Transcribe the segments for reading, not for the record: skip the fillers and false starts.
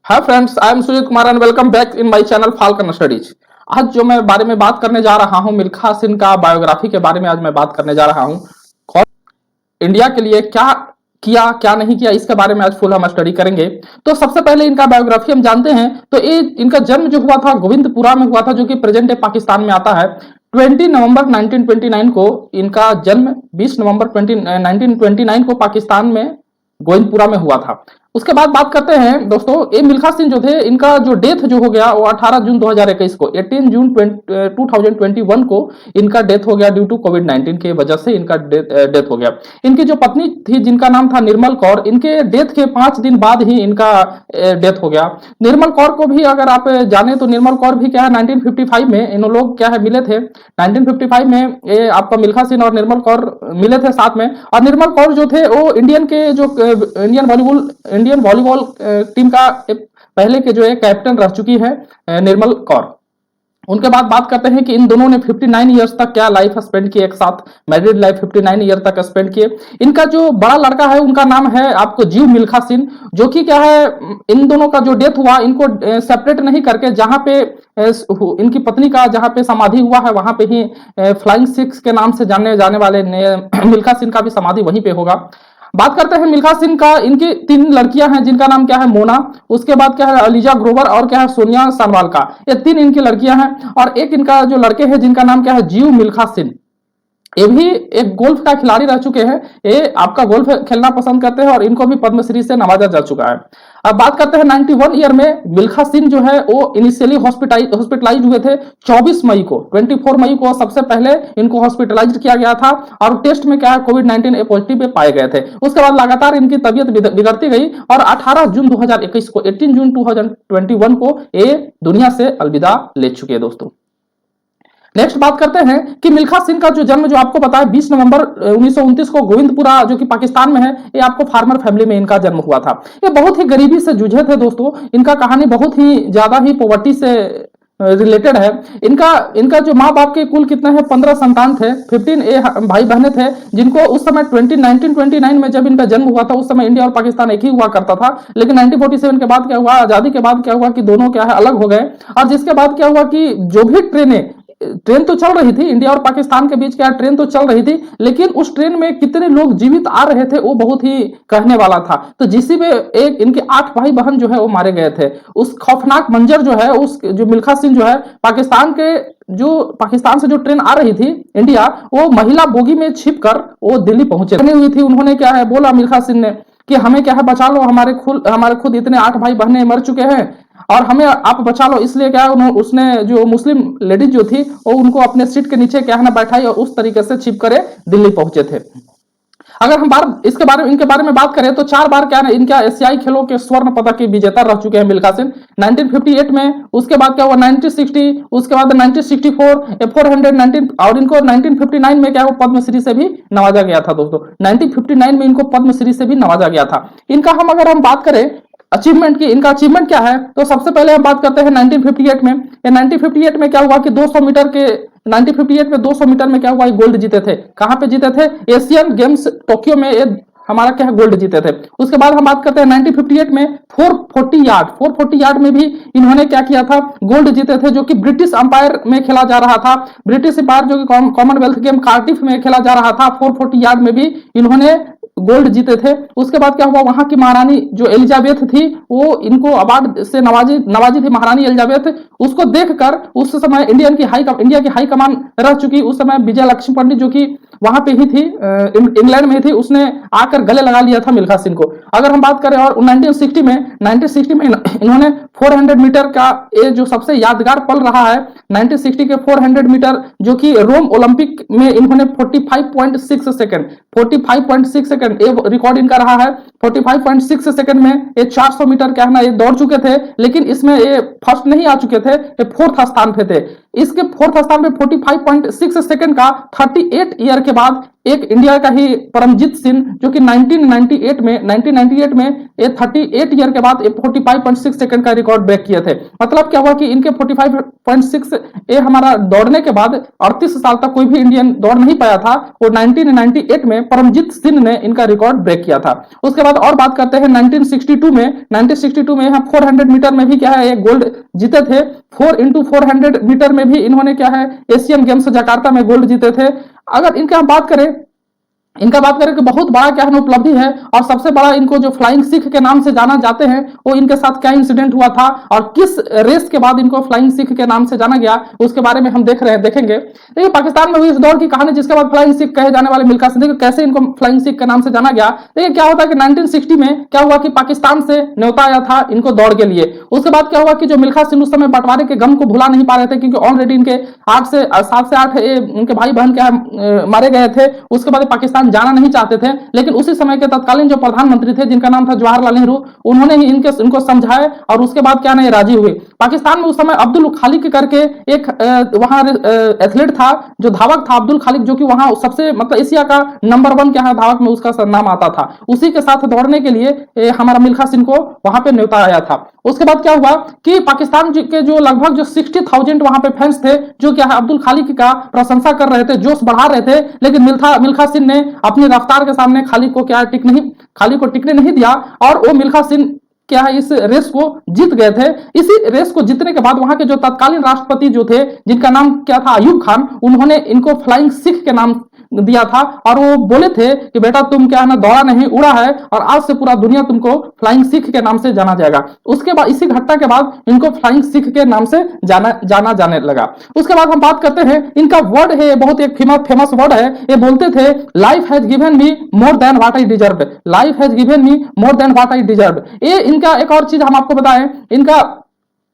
Hi friends, I am Sujeet Kumar and welcome back in my channel Falcon Studies. आज जो मैं बारे में बात करने जा रहा हूं, मिल्खा सिंह का बायोग्राफी के बारे में आज मैं बात करने जा रहा हूं। कौन इंडिया के लिए क्या किया, क्या नहीं किया, इसके बारे में आज फुल हम स्टडी करेंगे। तो सबसे पहले इनका बायोग्राफी हम जानते हैं। तो ये इनका जन्म जो हुआ था गोविंदपुरा में हुआ था, जो कि प्रेजेंट डे पाकिस्तान में आता है। 20 नवंबर 1929 को इनका जन्म, 20 नवंबर 1929 को पाकिस्तान में गोविंदपुरा में हुआ था। उसके बाद बात करते हैं दोस्तों, ये मिल्खा सिंह जो थे, इनका जो डेथ जो हो गया वो 18 जून 2021 को, 18 जून 2021 को इनका डेथ हो गया ड्यू टू कोविड-19 की वजह से इनका डेथ हो गया। इनकी जो पत्नी थी जिनका नाम था निर्मल कौर, इनके डेथ के 5 दिन बाद ही इनका डेथ हो गया। निर्मल कौर को भी अगर आप जाने तो निर्मल कौर भी क्या है 1955 में इन लोग क्या है मिले थे। 1955 में ये आपका मिल्खा सिंह और निर्मल कौर मिले थे साथ में। और निर्मल कौर जो थे वो इंडियन वॉलीबॉल टीम का पहले के जो है कैप्टन रह चुकी है निर्मल कौर। उनके बाद बात करते हैं कि इन दोनों ने 59 इयर्स तक क्या लाइफ स्पेंड की एक साथ, मैरिड लाइफ 59 ईयर तक स्पेंड किए। इनका जो बड़ा लड़का है उनका नाम है आपको जीव मिल्खा सिंह, जो कि क्या है इन दोनों का जो डेथ हुआ इनको सेपरेट नहीं करके जहां पे इनकी पत्नी का जहां पे समाधि हुआ है वहां पे ही फ्लाइंग सिक्स के नाम से जाने जाने वाले मिल्खा सिंह का भी समाधि वहीं पे होगा। बात करते हैं मिल्खा सिंह का। इनकी 3 लड़कियां हैं जिनका नाम क्या है मोना, उसके बाद क्या है अलीजा ग्रोवर और क्या है सोनिया सानवाल का। ये 3 इनकी लड़कियां हैं। और एक इनका जो लड़के हैं जिनका नाम क्या है जीव मिल्खा सिंह, ये भी एक गोल्फ का खिलाड़ी रह चुके हैं। ये आपका गोल्फ खेलना पसंद करते हैं और इनको भी पद्मश्री से नवाजा जा चुका है। अब बात करते हैं 91 ईयर में मिल्खा सिंह जो है वो इनिशियली हॉस्पिटलाइज हुए थे 24 मई को, 24 मई को सबसे पहले इनको हॉस्पिटलाइज किया गया था। और टेस्ट में क्या है कोविड-19 पॉजिटिव पाए गए थे। उसके बाद लगातार इनकी तबीयत बिगड़ती गई और 18 जून 2021 को, 18 जून 2021 को ये दुनिया से अलविदा ले चुके हैं दोस्तों। नेक्स्ट बात करते हैं कि मिल्खा सिंह का जो जन्म जो आपको पता है 20 नवंबर 1929 को गोविंदपुरा जो कि पाकिस्तान में है, ये आपको फार्मर फैमिली में इनका जन्म हुआ था। ये बहुत ही गरीबी से जूझे थे दोस्तों। इनका कहानी बहुत ही ज्यादा ही पॉवर्टी से रिलेटेड है। इनका जो माँ बाप के कुल कितने हैं 15 संतान थे, 15 भाई बहने थे, जिनको उस समय 1929 में जब इनका जन्म हुआ था उस समय इंडिया और पाकिस्तान एक ही हुआ करता था। लेकिन 1947 के बाद क्या हुआ, आजादी के बाद क्या हुआ कि दोनों क्या है अलग हो गए। और जिसके बाद क्या हुआ कि जो भी ट्रेन तो चल रही थी, इंडिया और पाकिस्तान के बीच क्या ट्रेन तो चल रही थी, लेकिन उस ट्रेन में कितने लोग जीवित आ रहे थे वो बहुत ही कहने वाला था। तो जिसी में एक इनके 8 भाई बहन जो है वो मारे गए थे। उस खौफनाक मंजर जो है, उस जो मिल्खा सिंह जो है पाकिस्तान से जो ट्रेन आ रही थी इंडिया, वो महिला बोगी में छिप कर वो दिल्ली पहुंचे हुई थी। उन्होंने क्या है बोला मिल्खा सिंह ने कि हमें क्या है बचा लो, हमारे खुद इतने 8 भाई बहनें मर चुके हैं और हमें आप बचा लो। इसलिए क्या है उसने जो मुस्लिम लेडीज जो थी वो उनको अपने सीट के नीचे क्या है ना बैठाई और उस तरीके से छिप करे दिल्ली पहुंचे थे। अगर हम इनके बारे में बात करें तो 4 बार क्या है इनका एशियाई खेलों के स्वर्ण पदक के विजेता रह चुके हैं मिल्खा सिंह। 1958 में, उसके बाद क्या हुआ 1960, उसके बाद 1964 419 और इनको 1959 में क्या वो पद्मश्री से भी नवाजा गया था दोस्तों। 1959 में इनको पद्मश्री से भी नवाजा गया था। इनका अगर हम बात करें अचीवमेंट की, इनका अचीवमेंट क्या है तो सबसे पहले हम बात करते हैं 1958 में। 1958 में क्या हुआ कि 200 मीटर के 1958 में 200 मीटर में क्या हुआ गोल्ड जीते थे। कहां पे जीते थे? एशियन गेम्स टोक्यो में ये हमारा क्या है गोल्ड जीते थे। उसके बाद हम बात करते हैं 1958 में 440 यार्ड में भी इन्होंने क्या किया था गोल्ड जीते थे, जो कि ब्रिटिश अंपायर में खेला जा रहा था। ब्रिटिश अंपायर जो कि कॉमनवेल्थ गेम कार्डिफ में खेला जा रहा था, 440 यार्ड में भी इन्होंने गोल्ड जीते थे। उसके बाद क्या हुआ, वहां की महारानी जो एलिजाबेथ थी वो इनको अवार्ड से नवाजी थी महारानी एलिजाबेथ। उसको देखकर उस समय इंडिया की हाई कमान रह चुकी उस समय विजय लक्ष्मी पंडित जो कि वहां पे ही थी, इंग्लैंड में थी, उसने आकर गले लगा लिया था मिल्खा सिंह को। अगर हम बात करें और 1960 में इन्होंने 400 मीटर का ये जो सबसे यादगार पल रहा है 1960 के 400 मीटर जो कि रोम ओलंपिक में इन्होंने 45.6 सेकंड ये रिकॉर्ड इनका रहा है। 45.6 सेकंड में ये 400 मीटर क्या है ना ये दौड़ चुके थे, लेकिन इसमें ये फर्स्ट नहीं आ चुके थे, ये 4th स्थान पे थे। इसके 4th स्थान पे 45.6 सेकंड का 38 ईयर के के बाद एक इंडिया का ही परमजीत सिंह जो कि 1998 में ये 38 ईयर के बाद 45.6 सेकंड का रिकॉर्ड ब्रेक किए थे। मतलब क्या हुआ कि इनके 45.6 ये हमारा दौड़ने के बाद 38 साल तक कोई भी इंडियन दौड़ नहीं पाया था। वो 1998 में परमजीत सिंह ने इनका रिकॉर्ड ब्रेक किया था। उसके बाद और बात करते हैं 1962 में यहाँ 400 मीटर में भी क्या है एक गोल्ड जीते थे। 4x400 मीटर में भी इन्होंने क्या है एशियन गेम्स जकार्ता में गोल्ड जीते थे। अगर इनका हम बात करें कि बहुत बड़ा क्या है उपलब्धि है और सबसे बड़ा इनको जो फ्लाइंग सिख के नाम से जाना जाते हैं वो इनके साथ क्या इंसिडेंट हुआ था और किस रेस के बाद इनको फ्लाइंग सिख के नाम से जाना गया उसके बारे में हम देखेंगे। देखिए पाकिस्तान में हुई इस दौड़ की कहानी जिसके बाद फ्लाइंग सिख कहे जाने वाले मिल्खा सिंह, कैसे इनको फ्लाइंग सिख के नाम से जाना गया। देखिए क्या होता है कि 1960 में क्या हुआ कि पाकिस्तान से न्योता आया था इनको दौड़ के लिए। उसके बाद क्या हुआ कि जो मिल्खा सिंह उस समय बंटवारे के गम को भुला नहीं पा रहे थे क्योंकि ऑलरेडी इनके 7 से 8 इनके भाई बहन क्या मारे गए थे। उसके बाद पाकिस्तान जाना नहीं चाहते थे, लेकिन उसी समय के तत्कालीन जो प्रधानमंत्री थे जिनका नाम था जवाहरलाल नेहरू, उन्होंने ही इनको समझाए और उसके बाद क्या नहीं राजी हुए। पाकिस्तान में उस समय अब्दुल खालिक करके एक वहां एथलीट था जो धावक था अब्दुल खालिक, जो कि वहां सबसे मतलब एशिया का नंबर 1 क्या है धावक में उसका नाम आता था। उसी के साथ दौड़ने के लिए हमारा मिल्खा सिंह को वहां पे न्योता आया था। उसके बाद क्या हुआ कि पाकिस्तान के जो लगभग जो 60,000 वहां पे फैंस थे जो क्या है अब्दुल खालिक का प्रशंसा कर रहे थे, जोश बढ़ा रहे थे, लेकिन मिल्खा सिंह ने अपनी रफ्तार के सामने खालिक को टिकने नहीं दिया और वो मिल्खा सिंह क्या है इस रेस को जीत गए थे। इसी रेस को जीतने के बाद वहां के जो तत्कालीन राष्ट्रपति जो थे जिनका नाम क्या था अयूब खान, उन्होंने इनको फ्लाइंग सिख के नाम दिया था और वो बोले थे कि बेटा तुम क्या है ना दौड़ा नहीं उड़ा है और आज से पूरा दुनिया तुमको फ्लाइंग सिख के नाम से जाना जाएगा। उसके बाद इसी घटना के बाद इनको फ्लाइंग सिख के नाम से जाना जाने लगा। उसके बाद हम बात करते हैं इनका वर्ड है बहुत एक फेमस वर्ड है। ये बोलते थे life has given me more than what I deserve, life has given me more than what I deserve. ये इनका एक और चीज हम आपको बताएं, इनका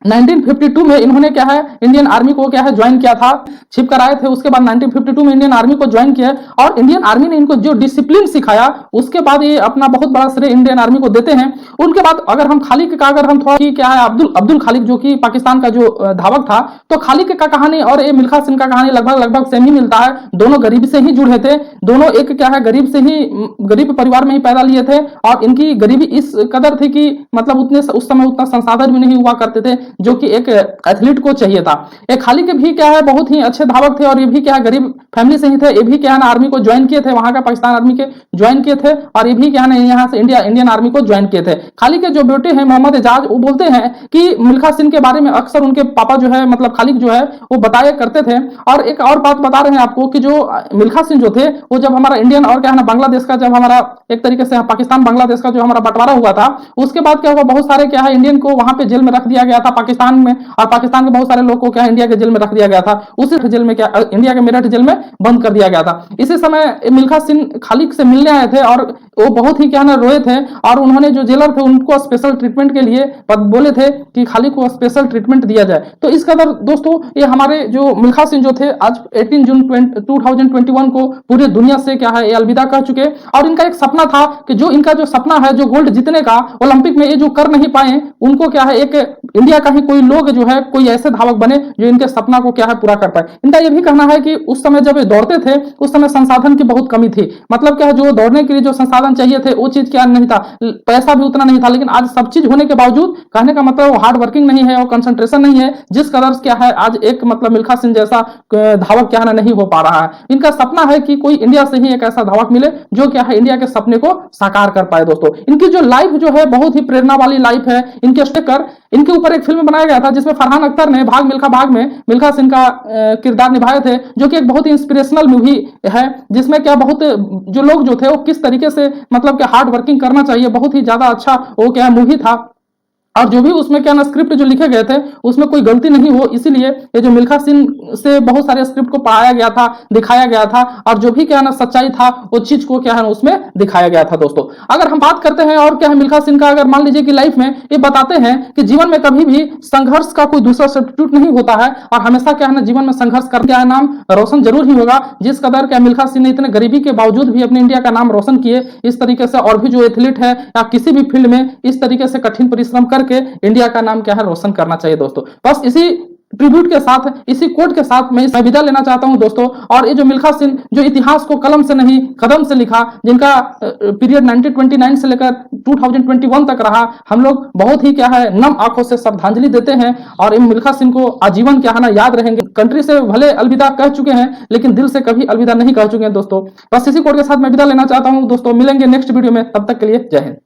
1952 में इन्होंने क्या है इंडियन आर्मी को क्या है ज्वाइन किया था, छिप कर आए थे। उसके बाद 1952 में इंडियन आर्मी को ज्वाइन किया और इंडियन आर्मी ने इनको जो डिसिप्लिन सिखाया उसके बाद ये अपना बहुत बड़ा श्रेय इंडियन आर्मी को देते हैं। उनके बाद अगर हम खालिक का अगर हम थोड़ा क्या है अब्दुल खालिक जो कि पाकिस्तान का जो धावक था, तो खालिक का कहानी और ये मिल्खा सिंह का कहानी लगभग सेम ही मिलता है। दोनों गरीब से ही जुड़े थे, दोनों एक क्या है गरीब परिवार में ही पैदा लिए थे और इनकी गरीबी इस कदर थी कि मतलब उस समय उतना संसाधन भी नहीं हुआ करते थे जो कि एक एथलीट को चाहिए था। एक खालिक भी क्या है बहुत ही अच्छे धावक थे और ये भी क्या है गरीब फैमिली से ही थे। ये भी क्या है ना आर्मी को ज्वाइन किए थे, वहां का पाकिस्तान आर्मी के ज्वाइन किए थे और ये भी क्या है ना यहाँ से इंडियन आर्मी को ज्वाइन किए थे। खालिक के जो बेटे हैं मोहम्मद एजाज, वो बोलते हैं कि मिल्खा सिंह के बारे में अक्सर उनके पापा जो है मतलब खालिक जो है वो बताया करते थे। और एक और बात बता रहे हैं आपको कि जो मिल्खा सिंह जो थे वो जब हमारा इंडियन और क्या है ना बांग्लादेश का जब हमारा एक तरीके से पाकिस्तान बांग्लादेश का जो हमारा बंटवारा हुआ था, उसके बाद क्या हुआ बहुत सारे क्या है इंडियन को वहां पे जेल में रख दिया गया था पाकिस्तान में, और पाकिस्तान के बहुत सारे लोग को क्या इंडिया के जेल में रख दिया गया था। उसी जेल में क्या इंडिया के मेरठ जेल में बंद कर दिया गया था। इसी समय मिल्खा सिंह खालिक से मिलने आए थे और वो बहुत ही क्या ना रोए थे और उन्होंने जो जेलर थे उनको स्पेशल ट्रीटमेंट के लिए बोले थे कि खालिक को स्पेशल ट्रीटमेंट दिया जाए। तो इस कदर दोस्तों ये हमारे जो मिल्खा सिंह जो थे आज 18 जून 2021 को पूरी दुनिया से क्या है ये अलविदा कह चुके। और इनका एक सपना था कि जो इनका जो सपना है जो गोल्ड जीतने का ओलंपिक में ये जो कर नहीं पाए, उनको क्या है एक इंडिया का ही कोई लोग जो है कोई ऐसे धावक बने जो इनके सपना को क्या है पूरा कर पाए। इनका यह भी कहना है कि उस समय जब ये दौड़ते थे उस समय संसाधन की बहुत कमी थी। मतलब क्या है जो दौड़ने के लिए जो संसाधन चाहिए थे वो चीज क्या नहीं था, पैसा भी उतना नहीं था। लेकिन आज सब चीज होने के बावजूद कहने का मतलब वो हार्ड वर्किंग नहीं है और कंसंट्रेशन नहीं है, जिस कदर क्या है आज एक मतलब मिल्खा सिंह जैसा धावक क्या है नहीं हो पा रहा है। इनका सपना है कि कोई इंडिया से ही एक ऐसा धावक मिले जो क्या है इंडिया के सपने को साकार कर पाए। दोस्तों इनकी जो लाइफ जो है बहुत ही प्रेरणा वाली लाइफ है। इनके ऊपर एक फिल्म बनाया गया था जिसमें फरहान अख्तर ने भाग में मिल्खा सिंह का किरदार निभाए थे, जो कि एक बहुत ही इंस्पिरेशनल मूवी है जिसमें क्या बहुत जो लोग जो थे वो किस तरीके से मतलब क्या हार्ड वर्किंग करना चाहिए, बहुत ही ज्यादा अच्छा वो क्या मूवी था। और जो भी उसमें क्या ना स्क्रिप्ट जो लिखे गए थे उसमें कोई गलती नहीं हो, इसीलिए ये जो मिल्खा सिंह से बहुत सारे स्क्रिप्ट को पढ़ाया गया था, दिखाया गया था और जो भी क्या ना सच्चाई था वो चीज को क्या है ना उसमें दिखाया गया था। दोस्तों अगर हम बात करते हैं और क्या है मिल्खा सिंह का, अगर मान लीजिए कि लाइफ में ये बताते हैं कि जीवन में कभी भी संघर्ष का कोई दूसरा सब्स्टिट्यूट नहीं होता है और हमेशा क्या है ना जीवन में संघर्ष करके क्या है नाम रोशन जरूर ही होगा। जिस कदर क्या मिल्खा सिंह ने इतने गरीबी के बावजूद भी अपने इंडिया का नाम रोशन किए, इस तरीके से और भी जो एथलीट है या किसी भी फील्ड में इस तरीके से कठिन परिश्रम करके इंडिया का नाम क्या है रोशन करना चाहिए। दोस्तों बस इसी ट्रिब्यूट के साथ, इसी कोट के साथ मैं विदा लेना चाहता हूं दोस्तों। और ये जो मिल्खा सिंह जो इतिहास को कलम से नहीं कदम से लिखा, जिनका पीरियड 1929 से लेकर 2021 तक रहा, हम लोग बहुत ही क्या है नम आंखों से श्रद्धांजलि देते हैं और इन मिल्खा सिंह को आजीवन क्या है ना याद रहेंगे। कंट्री से भले अलविदा कह चुके हैं लेकिन दिल से कभी अलविदा नहीं कह चुके हैं दोस्तों। बस इसी कोट के साथ मैं विदा लेना चाहता हूं दोस्तों। मिलेंगे नेक्स्ट वीडियो में, तब तक के लिए जय हिंद।